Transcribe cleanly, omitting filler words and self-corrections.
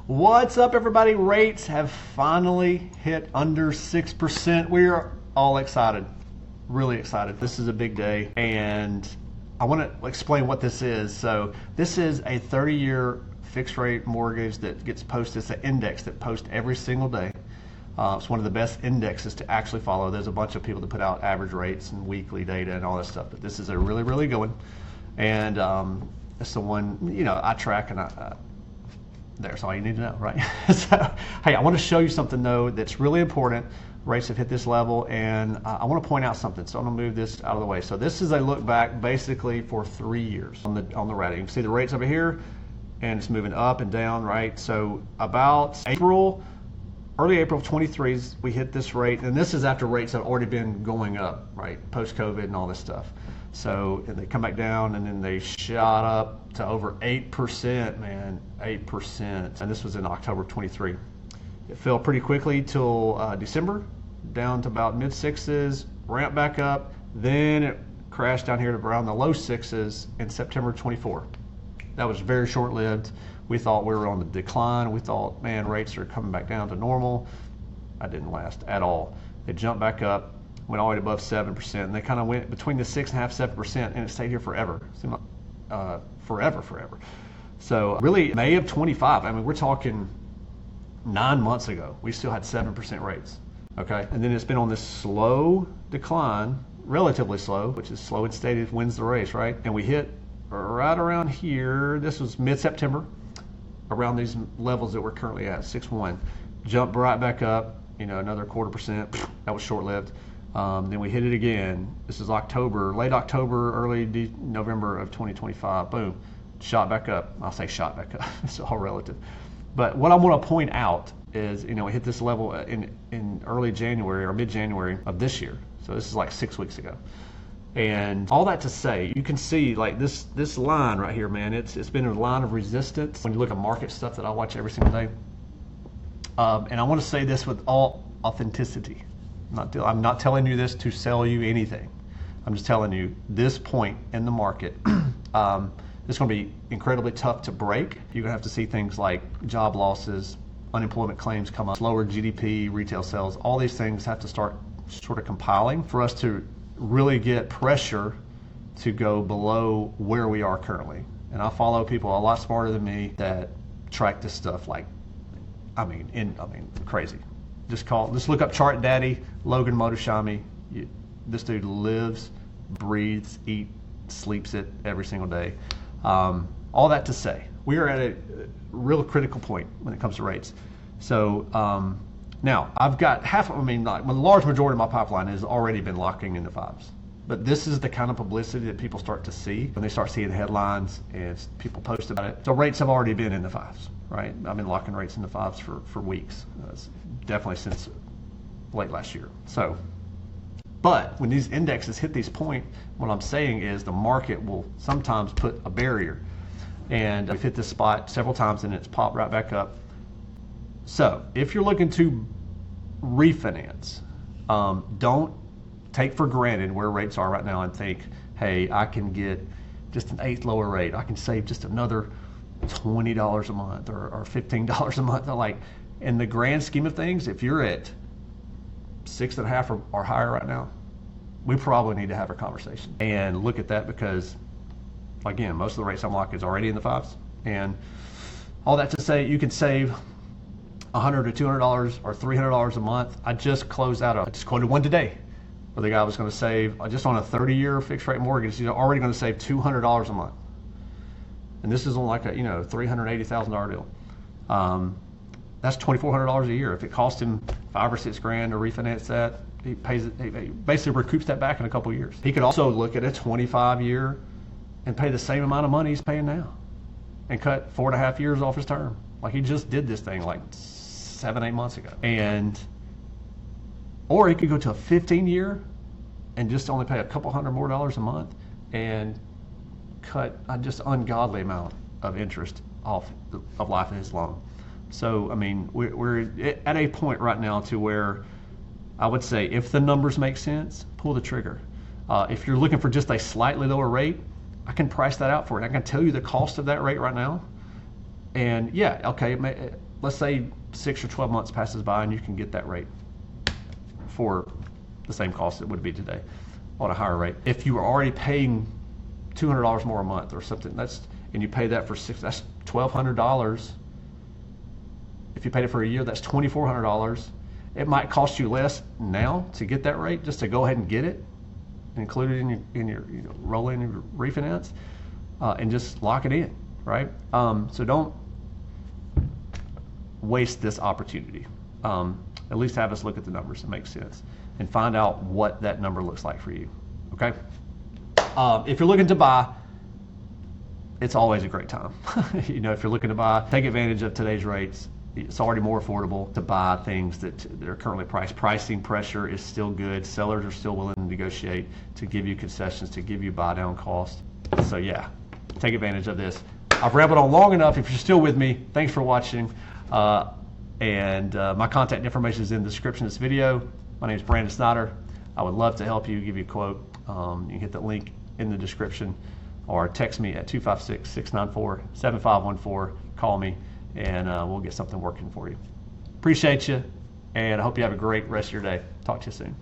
What's up, everybody? Rates have finally hit under 6%. We're all excited, really excited. This is a big day, and I want to explain what this is. So this is a 30-year fixed rate mortgage that gets posted. It's an index that posts every single day. It's one of the best indexes to actually follow. There's a bunch of people that put out average rates and weekly data and all that stuff, but this is a really, really good one. And it's the one, I track, and there's all you need to know, right? So, hey, I want to show you something, though, that's really important. Rates have hit this level, and I want to point out something. So I'm going to move this out of the way. So this is a look back basically for 3 years on the rate. You can see the rates over here, and it's moving up and down, right? So about early April of 23, we hit this rate, and this is after rates have already been going up, right? Post-COVID and all this stuff. So they come back down, and then they shot up to over 8%, man, 8%. And this was in October of 23. It fell pretty quickly till December, down to about mid-6s, ramped back up. Then it crashed down here to around the low 6s in September 24. That was very short-lived. We thought we were on the decline. We thought, man, rates are coming back down to normal. That didn't last at all. They jumped back up, went all the way above 7%, and they kind of went between the 6.5%, 7%, and it stayed here forever. It seemed like forever. So really, May of 25, I mean, we're talking 9 months ago, we still had 7% rates, okay? And then it's been on this slow decline, relatively slow, which is slow and steady wins the race, right? And we hit right around here, this was mid-September, around these levels that we're currently at, 6.1. Jumped right back up, another 0.25%, that was short-lived. Then we hit it again. This is October, late October, early November of 2025. Boom, shot back up. I'll say shot back up. It's all relative. But what I want to point out is, we hit this level in early January or mid-January of this year. So this is like 6 weeks ago. And all that to say, you can see like this line right here, man. It's been a line of resistance when you look at market stuff that I watch every single day. And I want to say this with all authenticity. I'm not telling you this to sell you anything. I'm just telling you this point in the market, it's going to be incredibly tough to break. You're going to have to see things like job losses, unemployment claims come up, slower GDP, retail sales. All these things have to start sort of compiling for us to really get pressure to go below where we are currently. And I follow people a lot smarter than me that track this stuff like, crazy. Just look up Chart Daddy, Logan Motoshami. This dude lives, breathes, eats, sleeps it every single day. All that to say, we are at a real critical point when it comes to rates. So now I've got a large majority of my pipeline has already been locking in the 5s. But this is the kind of publicity that people start to see when they start seeing headlines and people post about it. So rates have already been in the 5s, right? I've been locking rates in the 5s for weeks. Definitely since late last year. So, but when these indexes hit these points, what I'm saying is the market will sometimes put a barrier. And we've hit this spot several times and it's popped right back up. So if you're looking to refinance, don't take for granted where rates are right now and think, hey, I can get just an 1/8 lower rate. I can save just another $20 a month or $15 a month. Like, in the grand scheme of things, if you're at 6.5 or higher right now, we probably need to have a conversation and look at that, because again, most of the rates I'm locking is already in the 5s. And all that to say, you can save $100 or $200 or $300 a month. I just quoted one today where the guy was going to save just on a 30-year fixed rate mortgage. He's already going to save $200 a month, and this is on like a $380,000 deal. That's $2,400 a year. If it cost him $5 or $6 grand to refinance that, he basically recoups that back in a couple of years. He could also look at a 25-year and pay the same amount of money he's paying now, and cut 4.5 years off his term. Like, he just did this thing like 7-8 months ago. Or he could go to a 15-year and just only pay a couple $100 more a month and cut a just ungodly amount of interest off of life of his loan. So, we're at a point right now to where I would say, if the numbers make sense, pull the trigger. If you're looking for just a slightly lower rate, I can price that out for you. I can tell you the cost of that rate right now. And yeah, okay, let's say 6 or 12 months passes by and you can get that rate for the same cost it would be today on a higher rate. If you were already paying $200 more a month or something, and you pay that for that's $1,200. If you paid it for a year, that's $2,400. It might cost you less now to get that rate, just to go ahead and get it, and include it in your roll in your refinance, and just lock it in, right? So don't waste this opportunity. At least have us look at the numbers that make sense and find out what that number looks like for you. Okay. If you're looking to buy, it's always a great time. If you're looking to buy, take advantage of today's rates. It's already more affordable to buy things that are currently priced. Pricing pressure is still good. Sellers are still willing to negotiate, to give you concessions, to give you buy down cost. So yeah, take advantage of this. I've rambled on long enough. If you're still with me, thanks for watching. My contact information is in the description of this video. My name is Brandon Snyder. I would love to help you, give you a quote. You can hit the link in the description or text me at 256-694-7514. Call me and we'll get something working for you. Appreciate you, and I hope you have a great rest of your day. Talk to you soon.